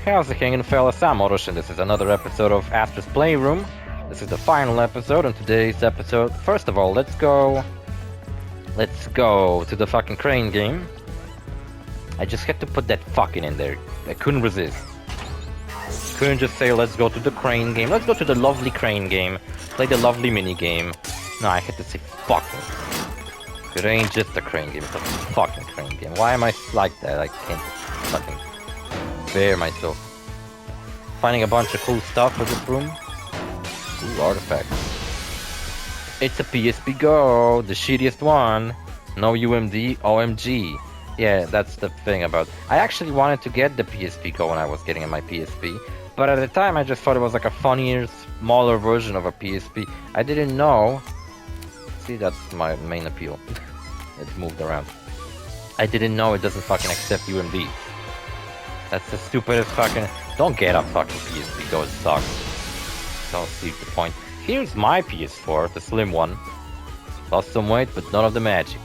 How's it hanging, fellas? I'm OrosZ, and this is another episode of ASTRO's Playroom. This is the final episode. In today's episode, first of all, let's go to the fucking crane game. I just had to put that fucking in there. I couldn't resist. Couldn't just say, let's go to the crane game. Let's go to the lovely crane game. Play the lovely mini game. No, I had to say fucking. It ain't just a crane game, it's a fucking crane game. Why am I like that? I can't fucking bear myself. Finding a bunch of cool stuff for this room. Cool artifacts. It's a PSP Go, the shittiest one. No UMD, OMG. Yeah, that's the thing about... I actually wanted to get the PSP Go when I was getting my PSP. But at the time I just thought it was like a funnier, smaller version of a PSP. I didn't know... See, that's my main appeal. It moved around. I didn't know it doesn't fucking accept UMD. That's the stupidest fucking... Don't get a fucking PSP Go, it sucks. Don't see the point. Here's my PS4, the slim one. Lost some weight, but none of the magic.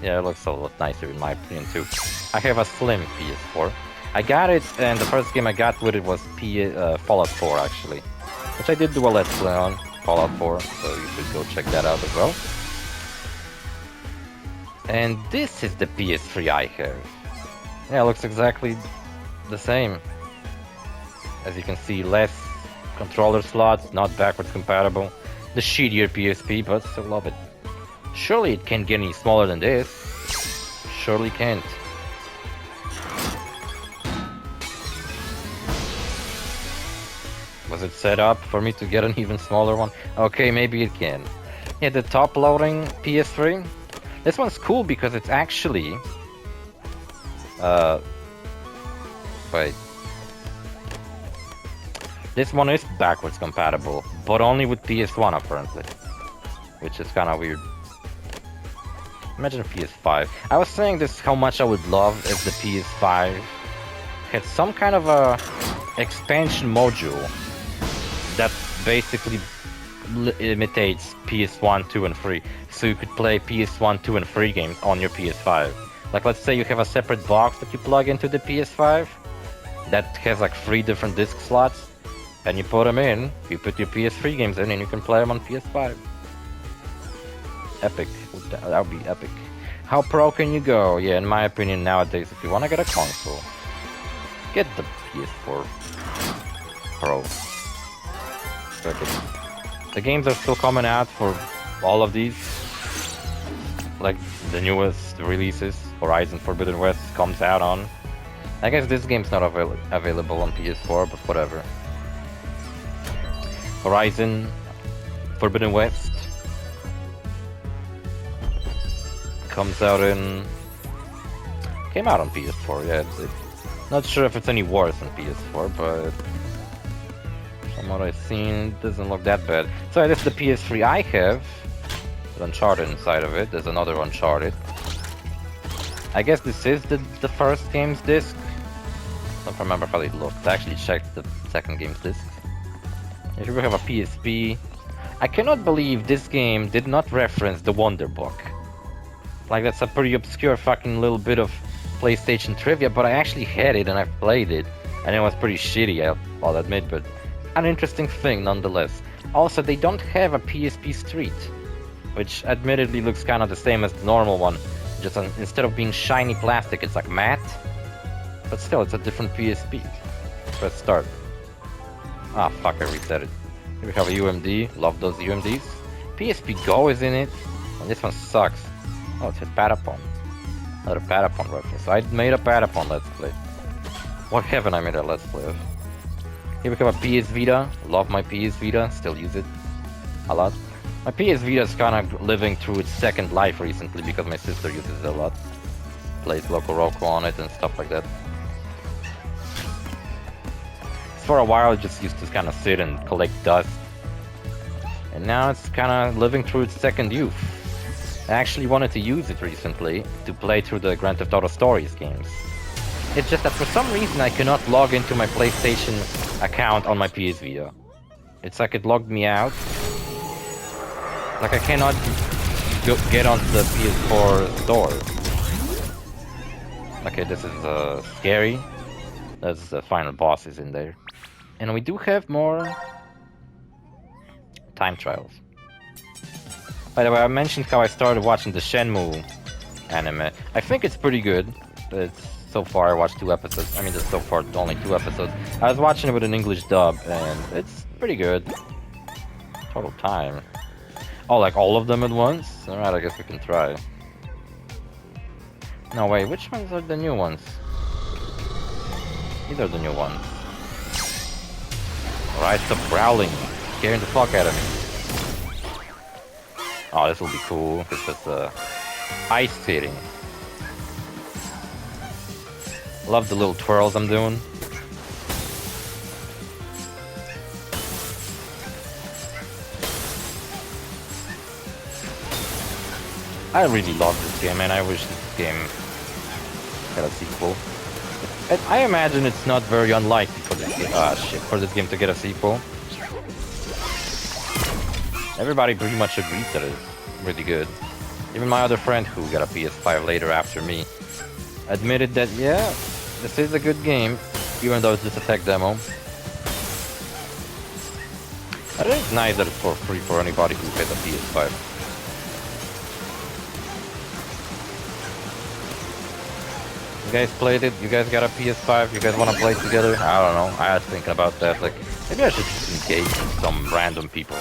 Yeah, it looks a lot nicer in my opinion too. I have a slim PS4. I got it, and the first game I got with it was Fallout 4 actually. Which I did do a Let's Play on, Fallout 4, so you should go check that out as well. And this is the PS3 I have. Yeah, it looks exactly the same. As you can see, less controller slots, not backwards compatible. The shittier PSP, but still love it. Surely it can't get any smaller than this. Surely can't. Was it set up for me to get an even smaller one? Okay, maybe it can. Yeah, the top loading PS3. This one's cool because it's actually... Wait. This one is backwards compatible, but only with PS1 apparently. Which is kinda weird. Imagine PS5. I was saying this how much I would love if the PS5 had some kind of a expansion module that basically imitates PS1, 2 and 3. So you could play PS1, 2 and 3 games on your PS5. Like let's say you have a separate box that you plug into the PS5 that has like 3 different disc slots, and you put them in, you put your PS3 games in and you can play them on PS5. Epic. That would be epic. How pro can you go? Yeah, in my opinion nowadays, if you want to get a console, get the PS4 Pro. The games are still coming out for all of these. Like the newest releases, Horizon Forbidden West comes out on... I guess this game's not available on PS4, but whatever. Horizon Forbidden West comes out in... Came out on PS4, yeah. Not sure if it's any worse on PS4, but... From what I've seen, it doesn't look that bad. So that's the PS3 I have. With Uncharted inside of it. There's another Uncharted. I guess this is the first game's disc. Don't remember how it looked. I actually checked the second game's disc. Here we have a PSP. I cannot believe this game did not reference the Wonder Book. Like, that's a pretty obscure fucking little bit of PlayStation trivia, but I actually had it and I've played it. And it was pretty shitty, I'll admit, but an interesting thing nonetheless. Also, they don't have a PSP Street, which admittedly looks kind of the same as the normal one. Just instead of being shiny plastic, it's like matte. But still, it's a different PSP. Press start. Ah, fuck, I reset it. Here we have a UMD. Love those UMDs. PSP Go is in it. And this one sucks. Oh, it's a Patapon. Another Patapon reference. I made a Patapon Let's Play. What haven't I made a Let's Play of? Here we have a PS Vita. Love my PS Vita. Still use it a lot. My PS Vita is kind of living through its second life recently because my sister uses it a lot. Plays Loco Roco on it and stuff like that. For a while it just used to kind of sit and collect dust. And now it's kind of living through its second youth. I actually wanted to use it recently to play through the Grand Theft Auto Stories games. It's just that for some reason I cannot log into my PlayStation account on my PS Vita. It's like it logged me out. Like I cannot get onto the PS4 store. Okay, this is scary. That's the final bosses in there. And we do have more time trials. By the way, I mentioned how I started watching the Shenmue anime. I think it's pretty good. So far I watched 2 episodes. I mean, just so far only 2 episodes. I was watching it with an English dub, and it's pretty good. Total time. Oh, like all of them at once? Alright, I guess we can try. No, wait, which ones are the new ones? These are the new ones. Alright, stop growling. Scaring the fuck out of me. Oh, this will be cool, because it's ice hitting. Love the little twirls I'm doing. I really love this game, and I wish this game had a sequel. I imagine it's not very unlikely for this game. For this game to get a sequel. Everybody pretty much agrees that it's really good. Even my other friend who got a PS5 later after me admitted that, yeah, this is a good game, even though it's just a tech demo. I think it's nice that it's for free for anybody who has a PS5. You guys played it? You guys got a PS5? You guys want to play together? I don't know. I was thinking about that. Like, maybe I should just engage with some random people.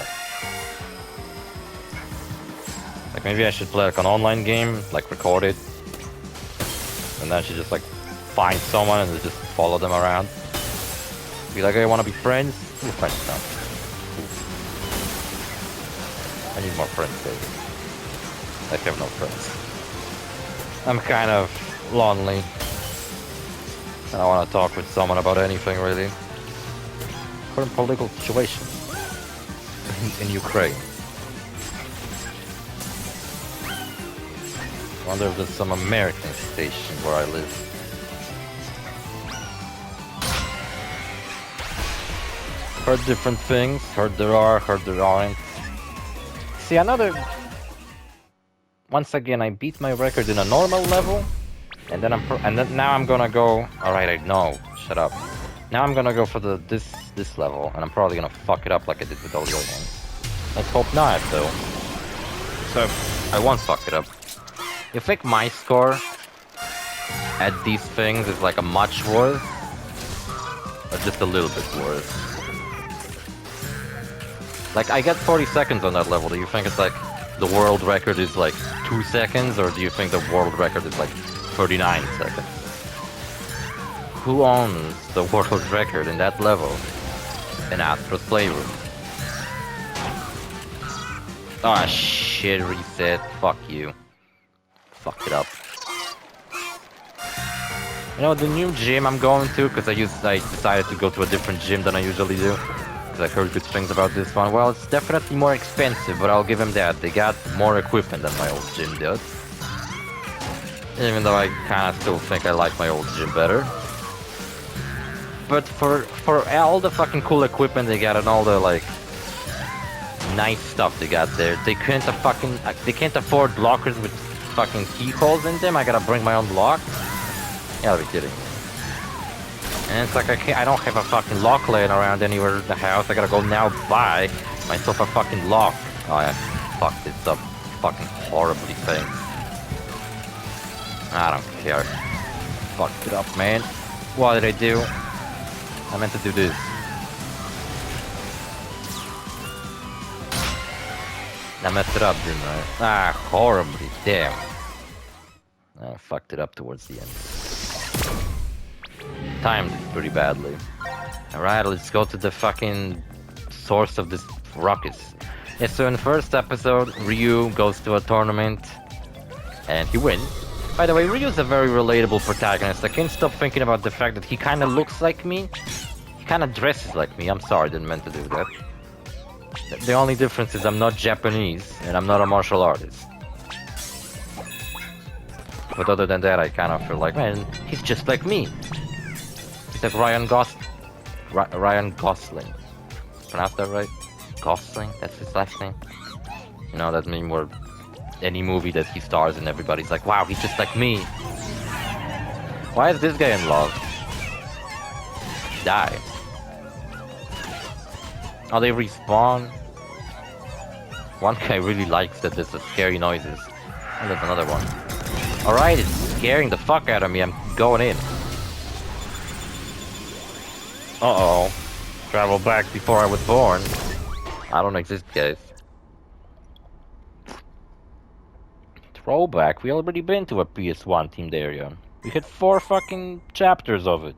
Like, maybe I should play like an online game, like record it, and then I should just like find someone and just follow them around. Be like, hey, want to be friends? We're friends now. I need more friends, baby. I have no friends. I'm kind of lonely. I don't want to talk with someone about anything, really. Current political situation in Ukraine. I wonder if there's some American station where I live. Heard different things. Heard there are, heard there aren't. See, once again, I beat my record in a normal level, and then now I'm gonna go. All right, I know. Shut up. Now I'm gonna go for this level, and I'm probably gonna fuck it up like I did with all the other ones. Let's hope not, though. So I won't fuck it up. You think my score at these things is like a much worse, or just a little bit worse? Like, I get 40 seconds on that level. Do you think it's like the world record is like 2 seconds, or do you think the world record is like 39 seconds? Who owns the world record in that level? In ASTRO's PLAYROOM. Ah, shit, reset. Fuck you. Fucked it up. You know, the new gym I'm going to, because I decided to go to a different gym than I usually do. Because I heard good things about this one. Well, it's definitely more expensive, but I'll give them that. They got more equipment than my old gym does. Even though I kind of still think I like my old gym better. But for all the fucking cool equipment they got and all the, like, nice stuff they got there, they can't afford lockers with fucking keyholes in them. I gotta bring my own lock. You gotta be kidding. And it's like I don't have a fucking lock laying around anywhere in the house. I gotta go now buy myself a fucking lock. Oh, I fucked this up fucking horribly, thing. I don't care. Fucked it up, man. What did I do? I meant to do this. I messed it up, didn't I? Ah, horribly, damn. I fucked it up towards the end. Timed it pretty badly. Alright, let's go to the fucking source of this ruckus. Yeah, so in the first episode, Ryu goes to a tournament, and he wins. By the way, Ryu's a very relatable protagonist. I can't stop thinking about the fact that he kinda looks like me. He kinda dresses like me. I'm sorry, I didn't mean to do that. The only difference is I'm not Japanese, and I'm not a martial artist. But other than that, I kind of feel like, man, he's just like me. He's like Ryan Gosling. Pronounce that right? Gosling? That's his last name? You know, that meme where any movie that he stars in, everybody's like, wow, he's just like me. Why is this guy in love? die. Oh, they respawn. One guy really likes that there's scary noises. Oh, there's another one. Alright, it's scaring the fuck out of me. I'm going in. Uh-oh. Travel back before I was born. I don't exist, guys. Throwback. We already been to a PS1 themed area. We had 4 fucking chapters of it.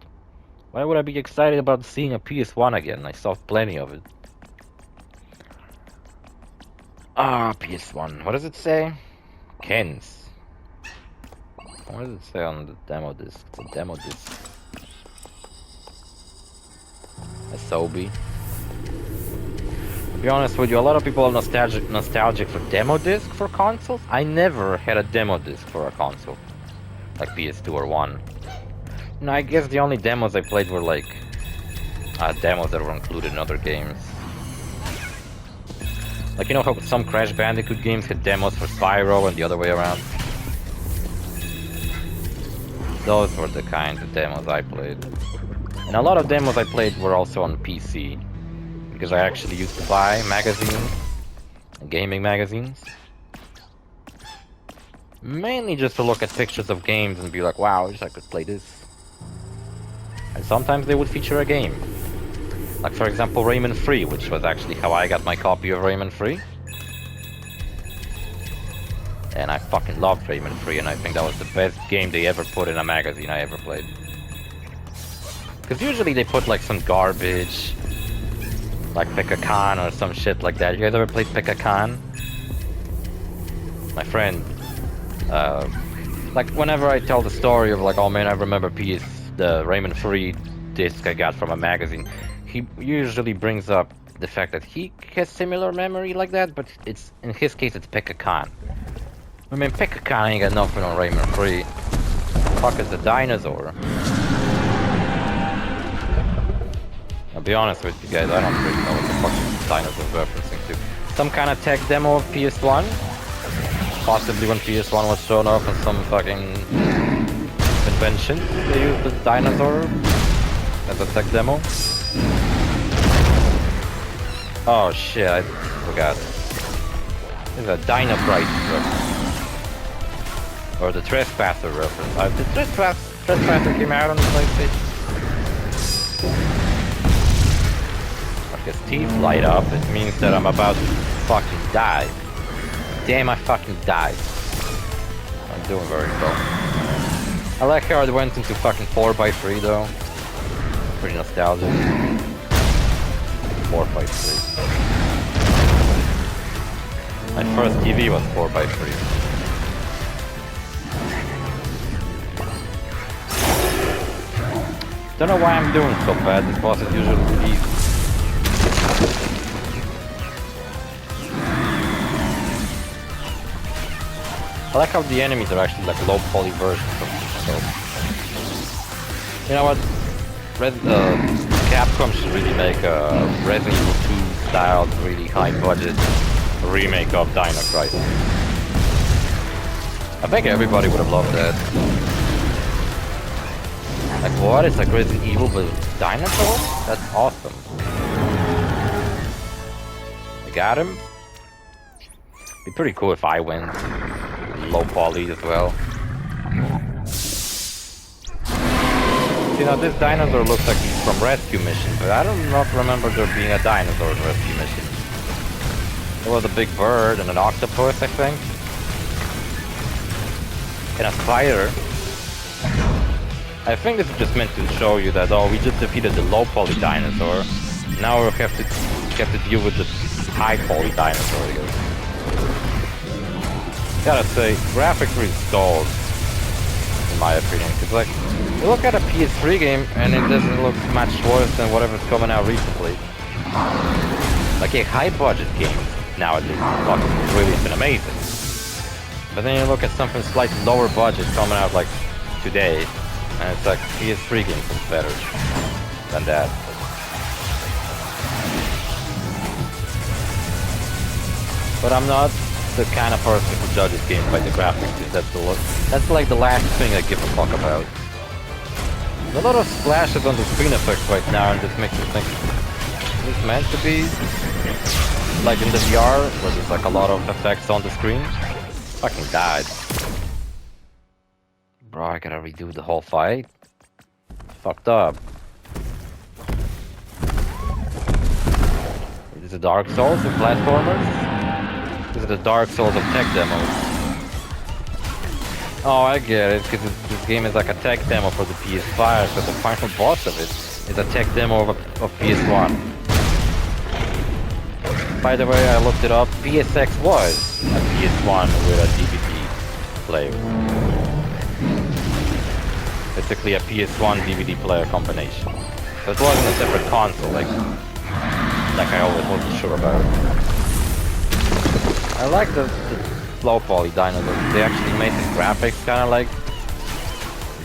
Why would I be excited about seeing a PS1 again? I saw plenty of it. Ah, PS1. What does it say? Ken's. What does it say on the demo disc? It's a demo disc. SOB. To be honest with you, a lot of people are nostalgic for demo disc for consoles. I never had a demo disc for a console. Like PS2 or 1. No, I guess the only demos I played were like demos that were included in other games. Like, you know how some Crash Bandicoot games had demos for Spyro and the other way around? Those were the kinds of demos I played. And a lot of demos I played were also on PC. Because I actually used to buy magazines, gaming magazines. Mainly just to look at pictures of games and be like, wow, I wish I could play this. And sometimes they would feature a game. Like, for example, Rayman Free, which was actually how I got my copy of Rayman Free. And I fucking loved Rayman Free, and I think that was the best game they ever put in a magazine I ever played. Because usually they put like some garbage, like Pick-a-Con or some shit like that. You guys ever played Pick-a-Con? My friend, like whenever I tell the story of like, oh man, I remember the Rayman Free disc I got from a magazine, he usually brings up the fact that he has similar memory like that, but it's in his case it's Pick-a-Con. I mean, Pick-a-Con ain't got nothing on Rayman Free. Fuck is the dinosaur? I'll be honest with you guys, I don't really know what the fuck this dinosaur's referencing to. Some kind of tech demo of PS1? Possibly when PS1 was shown off in some fucking convention, they used the dinosaur as a tech demo. Oh shit, I forgot. There's a Dino Crisis reference. Or the Trespasser reference. The Trespasser came out on the PlayStation. If his teeth light up, it means that I'm about to fucking die. Damn, I fucking died. I'm doing very well. I like how it went into fucking 4x3 though. Pretty nostalgic. 4x3. My first TV was 4x3. Don't know why I'm doing so bad. This boss is usually easy. I like how the enemies are actually like low poly versions of themselves. You know what? Capcom should really make a Resident Evil 2 styled, really high budget remake of Dino Crisis. I think everybody would have loved that. Like what? It's like Resident Evil with dinosaurs? That's awesome. I got him. Be pretty cool if I went low poly as well. You know, this dinosaur looks like he's from Rescue Mission, but I do not remember there being a dinosaur in Rescue Mission. There was a big bird and an octopus, I think. And a spider. I think this is just meant to show you that, oh, we just defeated the low poly dinosaur. Now we have to deal with the high poly dinosaur, I guess. Gotta say, graphics really stalled, in my opinion. Cause like, you look at a PS3 game and it doesn't look much worse than whatever's coming out recently. Like a high budget game nowadays, really been amazing. But then you look at something slightly lower budget coming out like today, and it's like PS3 games is better than that. But I'm not the kind of person who judges games by the graphics. That's like the last thing I give a fuck about. a lot of splashes on the screen effects right now, and this makes me think, is this meant to be like in the VR, where there's like a lot of effects on the screen? Fucking died. Bro, I gotta redo the whole fight? Fucked up. Is it Dark Souls of platformers? Is it the Dark Souls of tech demos? Oh, I get it, because this game is like a tech demo for the PS5, but the final boss of it is a tech demo of PS1. By the way, I looked it up, PSX was a PS1 with a DVD player. Basically a PS1 DVD player combination. So it wasn't a separate console, like I always wasn't sure about. I like the low poly dinosaurs. They actually made the graphics kind of like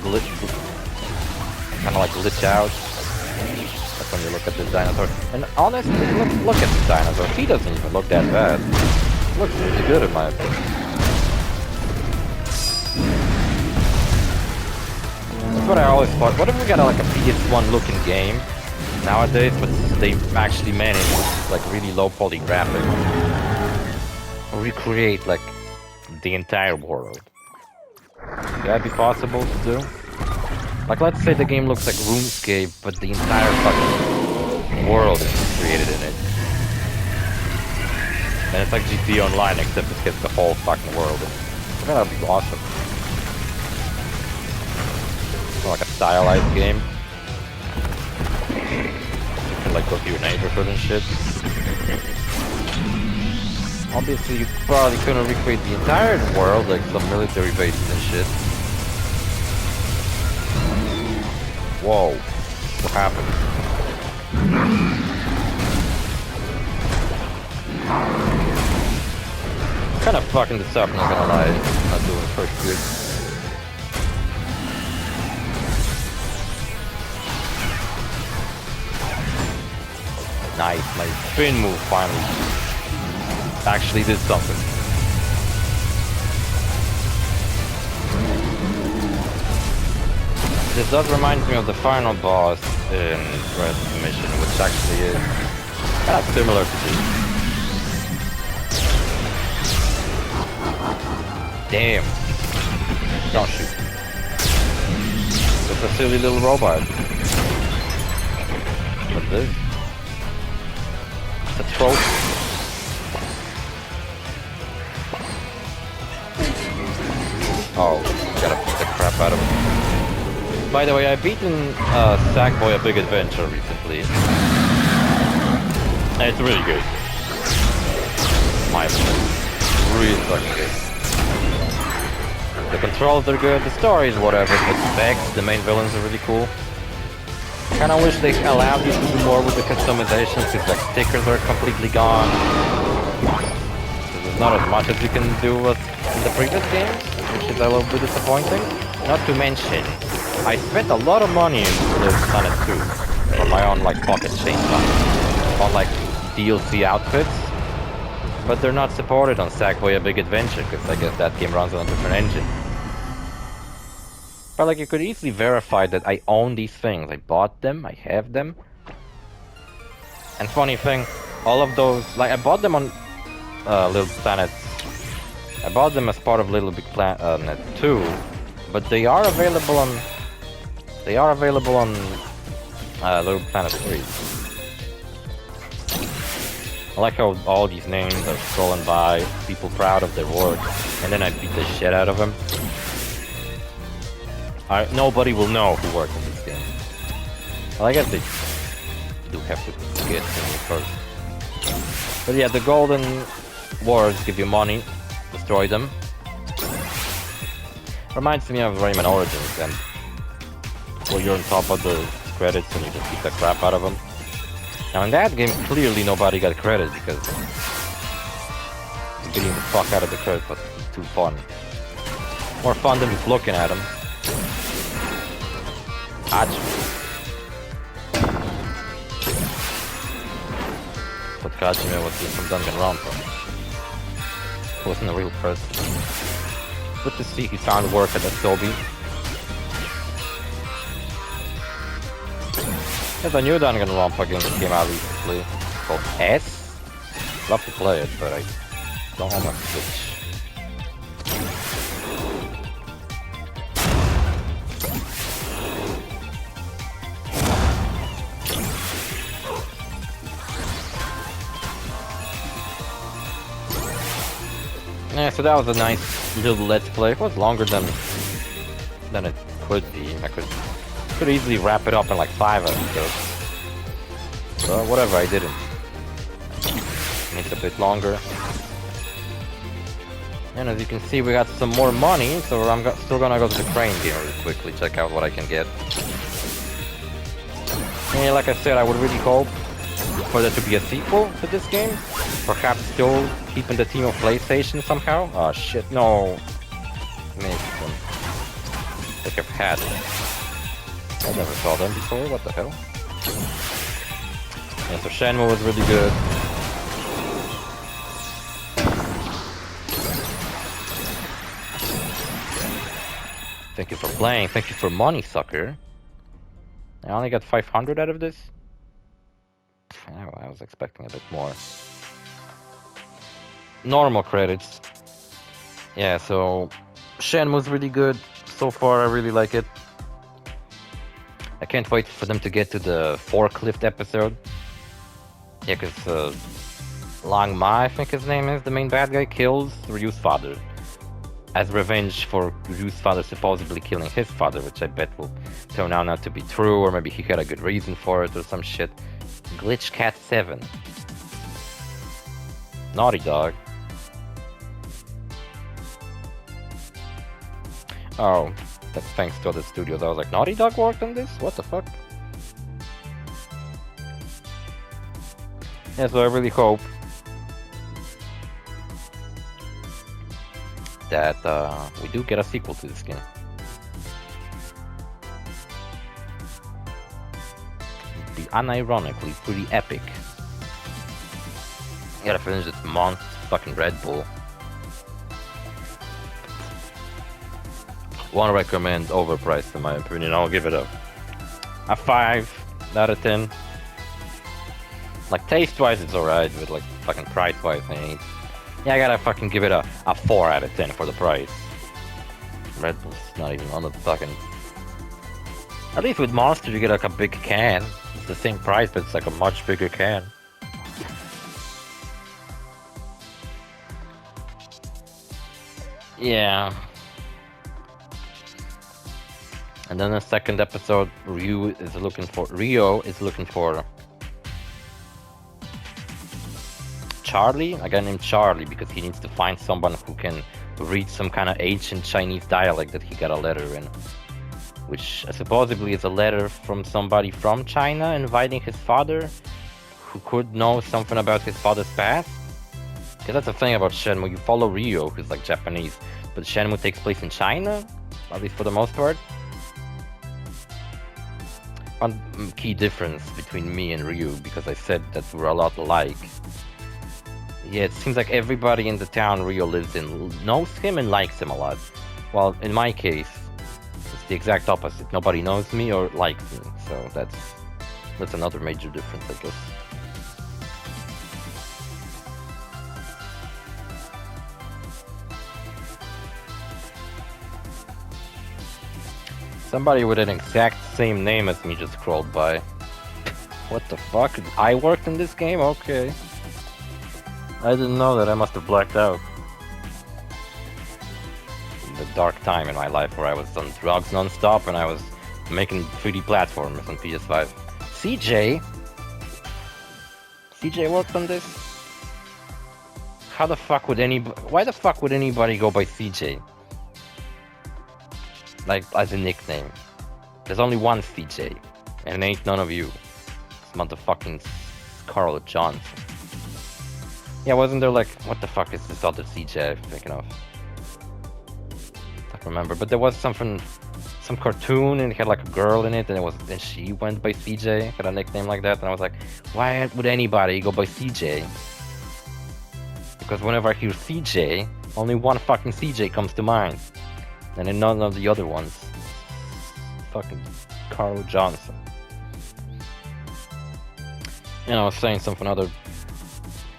glitch out. That's when you look at this dinosaur. And honestly, look at the dinosaur. He doesn't even look that bad. He looks really good in my opinion. That's what I always thought. What if we got like a PS1 looking game nowadays, but they actually managed with like really low poly graphics? Recreate like the entire world. Would that be possible to do? Like, let's say the game looks like RuneScape, but the entire fucking world is created in it. And it's like GTA Online, except it gets the whole fucking world. That'd be awesome. Like a stylized game. You can like go to your neighborhood and shit. Obviously, you probably couldn't recreate the entire world, like some military bases and shit. Whoa. What happened? Kind of fucking this up, not gonna lie. Not doing first good. Nice, my spin move finally actually did something. This does remind me of the final boss in OrosZ mission, which actually is kind of similar to this. Damn. Don't shoot. Just a silly little robot. What's this? It's a trophy. Oh, gotta beat the crap out of him. By the way, I've beaten Sackboy: A Big Adventure recently. And it's really good. My opinion. Really fucking good. The controls are good, the story is whatever, but Vex, the main villains, are really cool. Kinda wish they allowed you to do more with the customizations, because like stickers are completely gone. There's not as much as you can do in the previous games, which is a little bit disappointing. Not to mention, I spent a lot of money in Little Planet 2 for my own like pocket change on like DLC outfits, but they're not supported on Sackboy: A Big Adventure because I guess that game runs on a different engine. But like you could easily verify that I own these things. I bought them, I have them. And funny thing, all of those, like I bought them on Little Planet. I bought them as part of Little Big Planet 2, but they are available on Little Planet 3. I like how all these names are scrolling by, people proud of their work, and then I beat the shit out of them. Nobody will know who worked on this game. Well, I guess they do have to get to me first. But yeah, the golden wars give you money. Destroy them. Reminds me of Rayman Origins, and where you're on top of the credits and you just beat the crap out of them. Now in that game, clearly nobody got credit because beating the fuck out of the credits was too fun. More fun than just looking at them. But Kajime was just some Danganronpa. He wasn't a real person. Good to see he found work at Adobe. There's a new Danganronpa game that came out recently called S. Love to play it, but I don't have a Switch. Yeah, so that was a nice little let's play. It was longer than it could be. I could easily wrap it up in like 5 episodes. But whatever, I didn't. It's a bit longer. And as you can see, we got some more money, so I'm still gonna go to the crane game really quickly, check out what I can get. And like I said, I would really hope for there to be a sequel to this game. Perhaps still keeping the team of PlayStation somehow. Oh shit, no. Missed them. I think I've had it. I never saw them before, what the hell? Yeah, so Shenmue was really good. Thank you for playing, thank you for money, sucker. I only got 500 out of this? I was expecting a bit more. Normal credits. Yeah, so Shenmue's really good. So far, I really like it. I can't wait for them to get to the forklift episode. Yeah, because Lang Ma, I think his name is, the main bad guy, kills Ryu's father. As revenge for Ryu's father supposedly killing his father, which I bet will turn out not to be true, or maybe he had a good reason for it or some shit. Glitch Cat 7. Naughty Dog. Oh, that's thanks to other studios. I was like, Naughty Dog worked on this? What the fuck? Yeah, so I really hope that we do get a sequel to this game. It'd be unironically pretty epic. Gotta finish this month fucking Red Bull. Won't recommend, overpriced in my opinion. I'll give it a 5 out of 10. Like taste wise it's alright, but like fucking price wise I ain't. Yeah, I gotta fucking give it a 4 out of 10 for the price. Red Bull's not even on the fucking... At least with Monster you get like a big can. It's the same price, but it's like a much bigger can. Yeah. And then the second episode, Rio is looking for Charlie, a guy named Charlie, because he needs to find someone who can read some kind of ancient Chinese dialect that he got a letter in. Which supposedly is a letter from somebody from China inviting his father, who could know something about his father's past. Because that's the thing about Shenmue, you follow Rio, who's like Japanese, but Shenmue takes place in China, at least for the most part. One key difference between me and Ryu, because I said that we're a lot alike. Yeah, it seems like everybody in the town Ryu lives in knows him and likes him a lot. While in my case, it's the exact opposite. Nobody knows me or likes me, so that's another major difference, I guess. Somebody with an exact same name as me just scrolled by. What the fuck? I worked in this game? Okay. I didn't know that. I must have blacked out. The dark time in my life where I was on drugs non-stop and I was making 3D platformers on PS5. CJ worked on this? How the fuck would why the fuck would anybody go by CJ? Like, as a nickname. There's only one CJ, and it ain't none of you. It's motherfucking Scarlett Johnson. Yeah, wasn't there like, what the fuck is this other CJ I'm thinking of? I don't remember, but there was some cartoon and it had like a girl in it, and she went by CJ, had a nickname like that, and I was like, why would anybody go by CJ? Because whenever I hear CJ, only one fucking CJ comes to mind. And then none of the other ones. Fucking Carl Johnson. I was saying something other.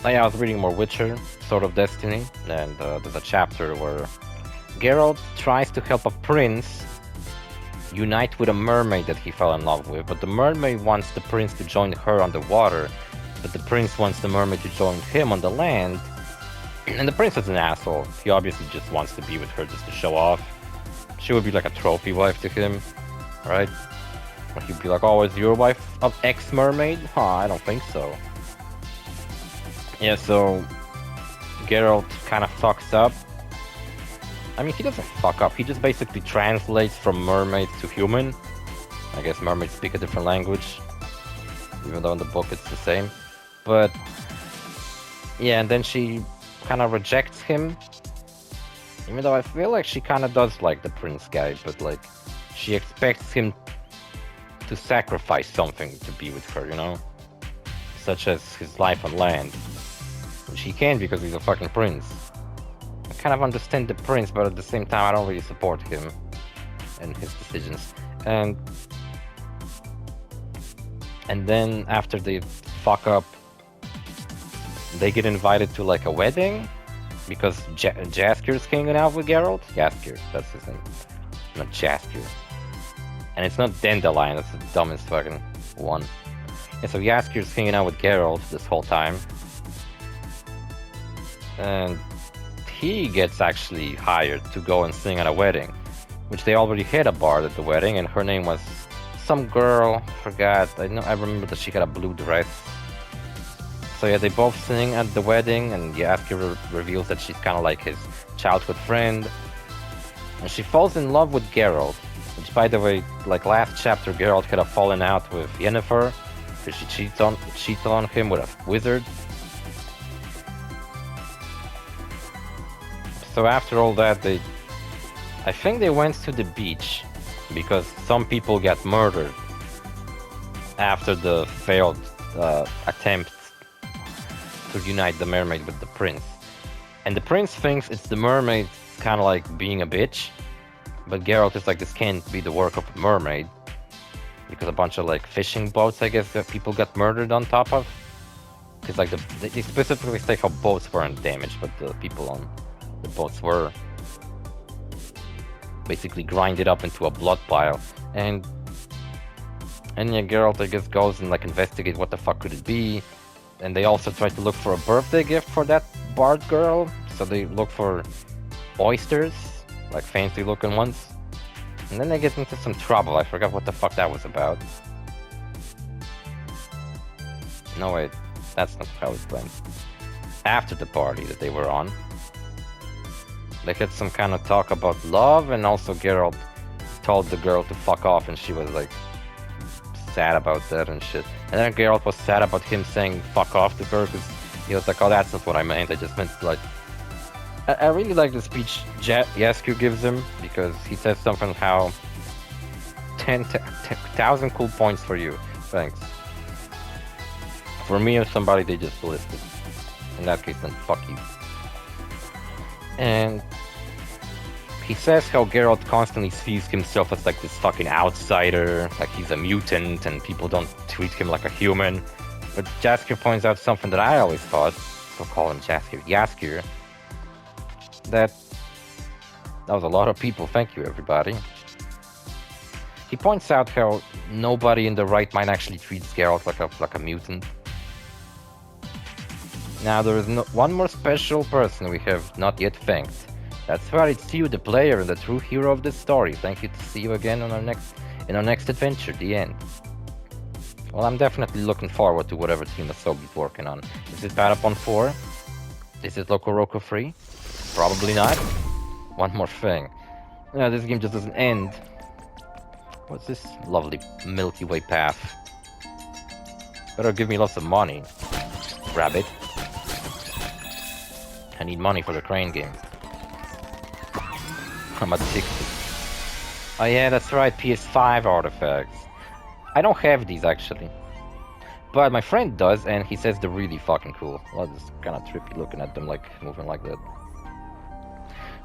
I was reading more Witcher, Sword of Destiny, and there's a chapter where Geralt tries to help a prince unite with a mermaid that he fell in love with, but the mermaid wants the prince to join her on the water, but the prince wants the mermaid to join him on the land, and the prince is an asshole. He obviously just wants to be with her just to show off. She would be like a trophy wife to him, right? Or he'd be like, oh, is your wife of ex-mermaid? Huh, I don't think so. Yeah, so Geralt kind of fucks up. I mean, he doesn't fuck up, he just basically translates from mermaid to human. I guess mermaids speak a different language, even though in the book it's the same. But yeah, and then she kind of rejects him. Even though I feel like she kind of does like the prince guy, but like, she expects him to sacrifice something to be with her, you know? Such as his life on land. Which he can't because he's a fucking prince. I kind of understand the prince, but at the same time I don't really support him and his decisions. And then after they fuck up, they get invited to like a wedding because Jaskier's hanging out with Geralt. Jaskier, that's his name. Not Jaskier. And it's not Dandelion, that's the dumbest fucking one. And so Jaskier's hanging out with Geralt this whole time. And he gets actually hired to go and sing at a wedding, which they already had a bard at the wedding, and her name was some girl, forgot. I remember that she got a blue dress. So yeah, they both sing at the wedding, and Jaskier reveals that she's kind of like his childhood friend, and she falls in love with Geralt. Which, by the way, like last chapter, Geralt had a falling out with Yennefer because she cheats on him with a wizard. So after all that, I think they went to the beach because some people got murdered after the failed attempt to unite the mermaid with the prince. And the prince thinks it's the mermaid kind of like being a bitch, but Geralt is like, this can't be the work of a mermaid, because a bunch of like fishing boats, I guess, that people got murdered on top of. Because like they specifically say how boats weren't damaged, but the people on the boats were basically grinded up into a blood pile. And yeah, Geralt, I guess, goes and like investigate what the fuck could it be. And they also try to look for a birthday gift for that bard girl. So they look for oysters, like fancy looking ones. And then they get into some trouble. I forgot what the fuck that was about. No, wait, that's not how it went. After the party that they were on, they had some kind of talk about love, and also Geralt told the girl to fuck off, and she was like sad about that and shit. And then Geralt was sad about him saying fuck off to her, because he was like, oh, that's not what I meant, I just meant like... I really like the speech Jaskier gives him, because he says something how 10,000 cool points for you, thanks. For me or somebody they just listed. In that case, then fuck you. And he says how Geralt constantly sees himself as like this fucking outsider, like he's a mutant and people don't treat him like a human. But Jaskier points out something that I always thought, so call him Jaskier, that was a lot of people, thank you everybody. He points out how nobody in the right mind actually treats Geralt like a mutant. Now there is one more special person we have not yet thanked. That's right, it's you, the player and the true hero of this story. Thank you to see you again on our next adventure, the end. Well, I'm definitely looking forward to whatever Team Asobi's working on. Is it Patapon 4? Is it Loco Roco 3? Probably not. One more thing. This game just doesn't end. What's this lovely Milky Way path? Better give me lots of money, rabbit. I need money for the crane game. I'm addicted. Oh yeah, that's right, PS5 artifacts. I don't have these actually. But my friend does, and he says they're really fucking cool. Well, it's kind of trippy looking at them, like, moving like that.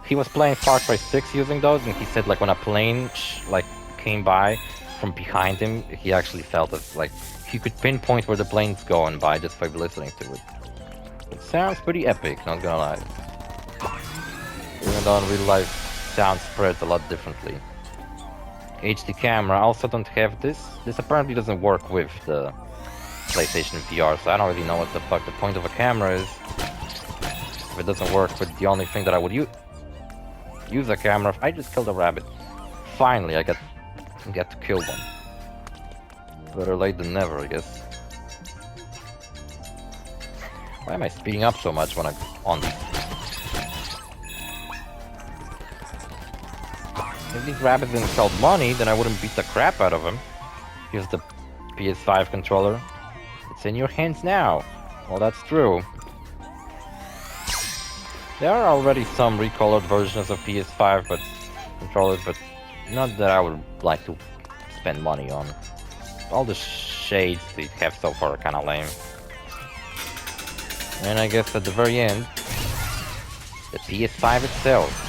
He was playing Far Cry 6 using those, and he said, like, when a plane, like, came by, from behind him, he actually felt it. Like, he could pinpoint where the plane's going by just by listening to it. It sounds pretty epic, not gonna lie. Even though in real life, sound spreads a lot differently. HD camera, I also don't have this. This apparently doesn't work with the PlayStation VR, so I don't really know what the fuck the point of a camera is. If it doesn't work with the only thing that I would use a camera. I just killed a rabbit. Finally, I get to kill one. Better late than never, I guess. Why am I speeding up so much when I'm on these? If these rabbits didn't sell money, then I wouldn't beat the crap out of them. Here's the PS5 controller. It's in your hands now. Well, that's true. There are already some recolored versions of PS5 controllers, but not that I would like to spend money on. All the shades they have so far are kinda lame. And I guess at the very end, the PS5 itself.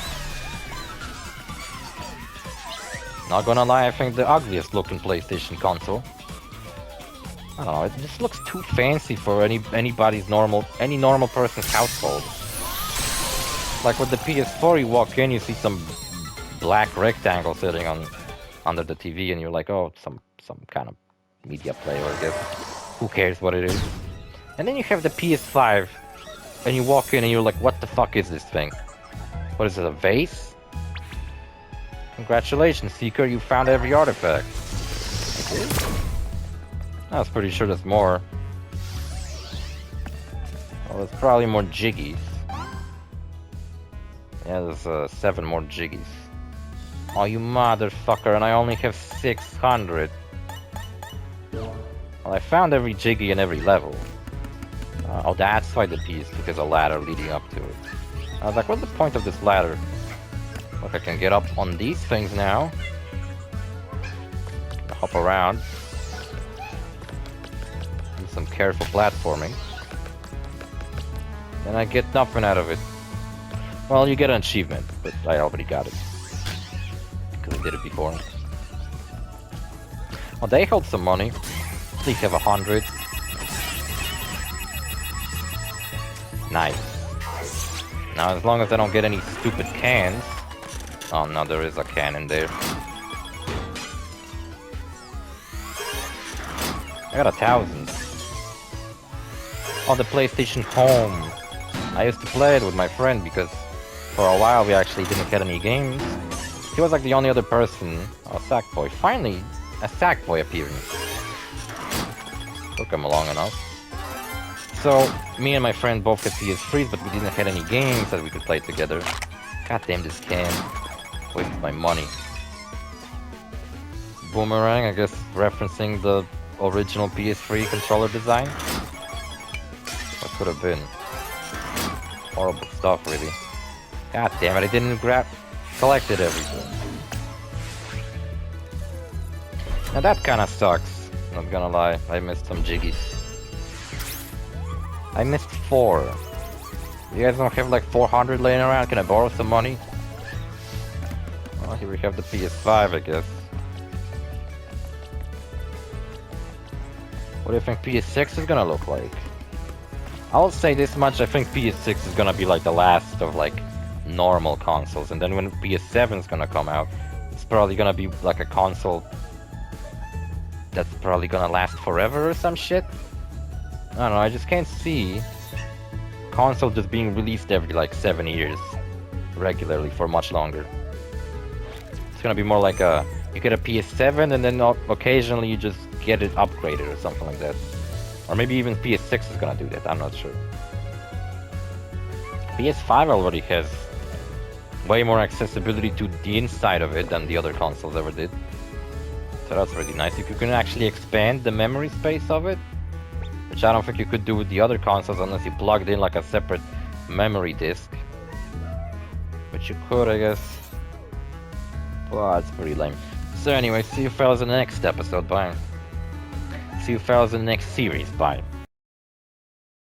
Not gonna lie, I think the ugliest looking PlayStation console. I don't know, it just looks too fancy for any normal person's household. Like with the PS4, you walk in, you see some black rectangle sitting under the TV, and you're like, oh, some kind of media player, I guess. Who cares what it is? And then you have the PS5, and you walk in, and you're like, what the fuck is this thing? What is it, a vase? Congratulations, Seeker, you found every artifact. Okay. I was pretty sure there's more. Well, there's probably more jiggies. Yeah, there's 7 more jiggies. Oh, you motherfucker, and I only have 600. Well, I found every jiggy in every level. Oh, that's why the piece, because a ladder leading up to it. I was like, what's the point of this ladder? Look, I can get up on these things now. Hop around. Do some careful platforming. And I get nothing out of it. Well, you get an achievement, but I already got it. Because I did it before. Well, they hold some money. They have 100. Nice. Now, as long as I don't get any stupid cans... Oh no, there is a can in there. I got 1,000. Oh, the PlayStation Home. I used to play it with my friend because for a while we actually didn't get any games. He was like the only other person. Oh, Sackboy. Finally, a Sackboy appearing. Took him long enough. So, me and my friend both got PS3s, but we didn't have any games that we could play together. God damn this can. Wasted my money. Boomerang, I guess referencing the original PS3 controller design. What could have been? Horrible stuff, really. God damn it, I didn't collected everything. Now that kinda sucks, not gonna lie. I missed some jiggies. I missed 4. You guys don't have like 400 laying around? Can I borrow some money? Well, here we have the PS5, I guess. What do you think PS6 is gonna look like? I'll say this much, I think PS6 is gonna be like the last of like normal consoles, and then when PS7 is gonna come out, it's probably gonna be like a console that's probably gonna last forever or some shit. I don't know, I just can't see console just being released every like 7 years regularly for much longer. It's gonna be more like you get a PS7 and then occasionally you just get it upgraded or something like that. Or maybe even PS6 is gonna do that, I'm not sure. PS5 already has way more accessibility to the inside of it than the other consoles ever did. So that's really nice. If you can actually expand the memory space of it, which I don't think you could do with the other consoles unless you plugged in like a separate memory disk. But you could, I guess. Well, that's pretty lame. So anyway, see you fellas in the next episode, bye. See you fellas in the next series, bye.